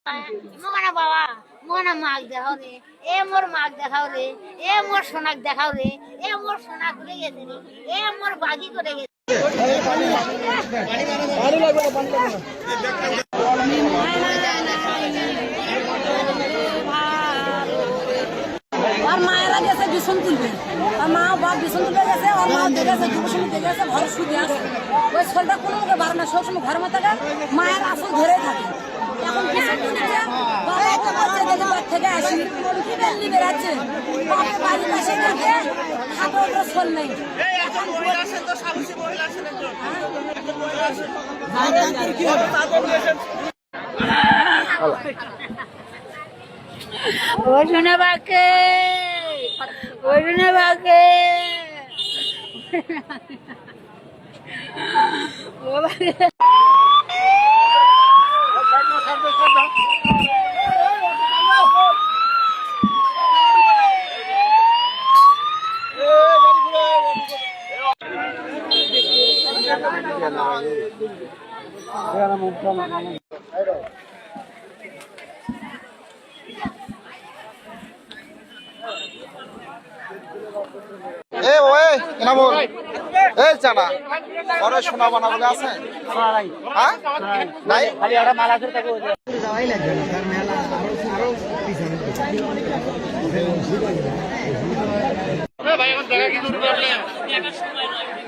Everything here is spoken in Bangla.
মোকানা বাবা মোকানা মাক দেখাও রে এ মোর মাক দেখাও রে এ মোর সোনাক দেখাও রে এ মোর সোনা ঘুরে গেছে রে এ মোর বাগি করে গেছে আর মায়েরা গেছে বিছন তুলবে আর মা বাপ বিছন তুলবে গেছে আর মা দেখেছে দুপুর দেখেছে ঘরে শুয়ে আছে ওই ছোটটা কোনো মুখে বার না সবসময় ঘরের মধ্যে থাকে মায়ের আসল ধরে থাকে এখন বিছন তুলেছে বাবা তো বলছে দেখে বাড়ি থেকে আসি কি বেল্লি বেড়াচ্ছে বাপের বাড়ির পাশে থাকে হাতে ওটা শোন নেই এখন মহিলা আসেন তো সাহসী মহিলা আসেন একজন এখন মহিলা আসেন কি হবে তারপর দিয়েছেন ওজনে বাকে ওজনে বাকে ও বাকে এ ওয়ে না বল এই জানা ওরে সোনা বানাবলে আছে হ্যাঁ নাই খালি ওরা মালা করে তাকে যাওয়াই লাগবে না তার মেলা আরো পিছনে এ ভাই এখন জায়গা কি দূর করলে একটা সময় নয়